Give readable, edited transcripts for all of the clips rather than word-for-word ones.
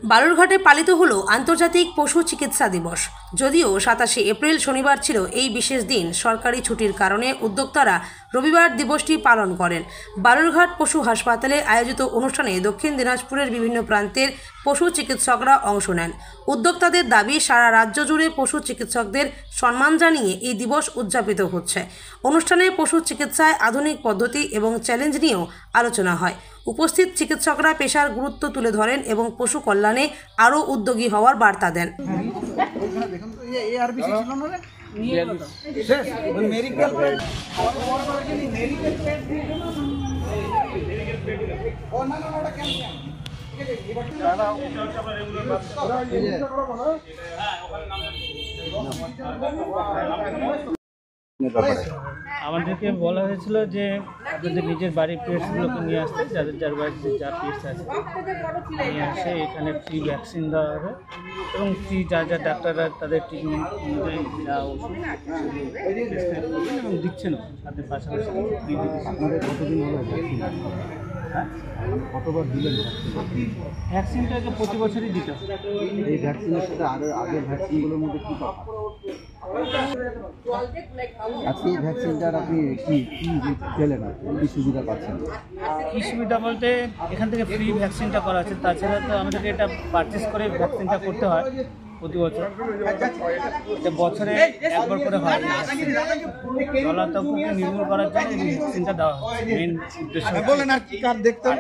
বালুরঘাটে পালিত হলো আন্তর্জাতিক পশু চিকিৎসা দিবস। যদিও 27শে এপ্রিল শনিবার ছিল এই বিশেষ দিন, সরকারি ছুটির কারণে উদ্যোক্তারা রবিবার দিবসটি পালন করেন। বালুরঘাট পশু হাসপাতালে আয়োজিত অনুষ্ঠানে দক্ষিণ দিনাজপুরের বিভিন্ন প্রান্তের পশু চিকিৎসকরা অংশ নেন। উদ্যোক্তাদের দাবি, সারা রাজ্য জুড়ে পশু চিকিৎসকদের সম্মান জানিয়ে এই দিবস উদযাপিত হচ্ছে। অনুষ্ঠানে পশু চিকিৎসায় আধুনিক পদ্ধতি এবং চ্যালেঞ্জ নিয়েও আলোচনা হয়। উপস্থিত চিকিৎসকরা পেশার গুরুত্ব তুলে ধরেন এবং পশু কল্যাণে আরও উদ্যোগী হওয়ার বার্তা দেন। আমাদেরকে বলা হয়েছিল যে আপনাদের নিজের বাড়ির পেটসগুলোকে নিয়ে আসতে, যাদের যার বাড়িতে যা পেটস আছে নিয়ে আসে, এখানে ফ্রি ভ্যাকসিন দেওয়া হবে এবং ফ্রি যা যা ডাক্তাররা তাদের ট্রিটমেন্ট অনুযায়ী যা ওষুধ প্রেসক্রাইব করবেন এবং দিচ্ছেন, তাদের পাশাপাশি ফ্রি আপনাদের কতদিন হলো কতবার দিলেন ভ্যাকসিনটাকে প্রতি বছরই দিতে হবে। এই ভ্যাকসিনের সাথে আগের ভ্যাকসিনগুলোর মধ্যে কী তফাৎ? আজকে এই ভ্যাকসিনটার আপনি কী পেলেন, কী সুবিধা পাচ্ছেন? কী সুবিধা বলতে, এখান থেকে ফ্রি ভ্যাকসিনটা করা আছে, তাছাড়া তো আমাদেরকে এটা পারচেস করে ভ্যাকসিনটা করতে হয় প্রতি বছর। এটা বছরে একবার করে হয়। জলাতঙ্ককে নির্মূল করার জন্য এই ভ্যাকসিনটা দেওয়া হয়, মেন উদ্দেশ্য।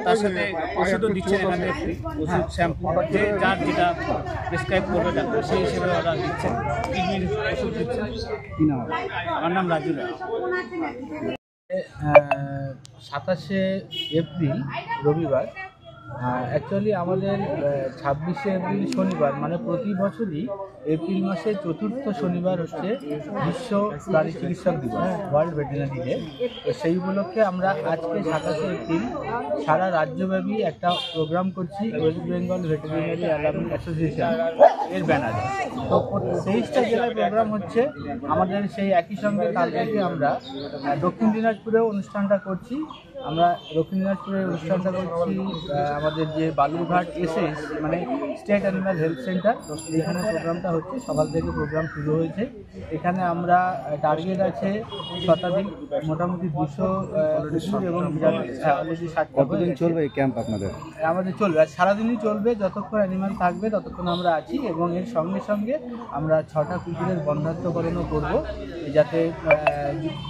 তার সাথে ওষুধও দিচ্ছে এখানে ফ্রি, ওষুধ শ্যাম্পু যার যেটা প্রেসক্রাইব করবে ডাক্তার সেই হিসেবে ওরা দিচ্ছে, কিডনির ওষুধ দিচ্ছে। কী নাম? আমার নাম রাজু রায়। 27শে এপ্রিল রবিবার, অ্যাকচুয়ালি আমাদের 26শে এপ্রিল শনিবার, মানে প্রতি বছরই এপ্রিল মাসের চতুর্থ শনিবার হচ্ছে বিশ্ব প্রাণী চিকিৎসক দিবস, ওয়ার্ল্ড ভেটেরিনারি ডে। তো সেই উপলক্ষে আমরা আজকে 27শে এপ্রিল সারা রাজ্যব্যাপী একটা প্রোগ্রাম করছি, West Bengal veterinary alumni association এর ব্যানারে। তো 23টা জেলায় প্রোগ্রাম হচ্ছে আমাদের। সেই একই সঙ্গে কাল থেকে আমরা দক্ষিণ দিনাজপুরেও অনুষ্ঠানটা করছি। আমরা দক্ষিণ দিনাজপুরে অনুষ্ঠানটা করছি আমাদের যে বালুরঘাট এসএস মানে স্টেট অ্যানিম্যাল হেলথ সেন্টার, এখানে প্রোগ্রামটা হচ্ছে। সকাল থেকে প্রোগ্রাম শুরু হয়েছে। এখানে আমরা টার্গেট আছে শতাধিক, মোটামুটি 200 কুকুর এবং অলরেডি 60। কতদিন চলবে এই ক্যাম্প আপনাদের? আমাদের চলবে, আর সারাদিনই চলবে, যতক্ষণ অ্যানিম্যাল থাকবে ততক্ষণ আমরা আছি। এবং এর সঙ্গে সঙ্গে আমরা 6টা কুকুরের বন্ধাত্মকরণও করব, যাতে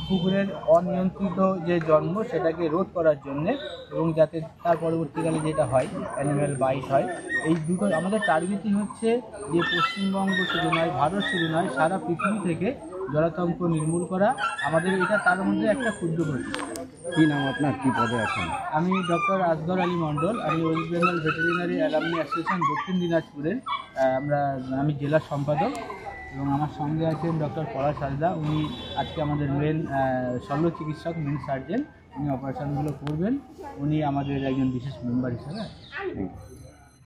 কুকুরের অনিয়ন্ত্রিত যে জন্ম সেটাকে রোধ করার জন্যে, এবং যাতে তার পরবর্তীকালে যেটা হয় অ্যানিম্যাল বাইট হয়। এই দুটো আমাদের টার্গেটই হচ্ছে যে পশ্চিমবঙ্গ শুধু নয়, ভারত শুধু নয়, সারা পৃথিবী থেকে জলাতঙ্ক নির্মূল করা। আমাদের এটা তার মধ্যে একটা ক্ষুদ্র প্রচেষ্টা। কী নাম আপনার, কী পদে আছেন? আমি ডক্টর আসগর আলী মণ্ডল, আমি West Bengal veterinary alumni association দক্ষিণ দিনাজপুরের আমি জেলা সম্পাদক। এবং আমার সঙ্গে আছেন ডক্টর পলাশ হাজরা, উনি আজকে আমাদের মেন শল্য চিকিৎসক, মেন সার্জেন, উনি অপারেশনগুলো করবেন। উনি আমাদের একজন বিশেষ মেম্বার হিসেবে।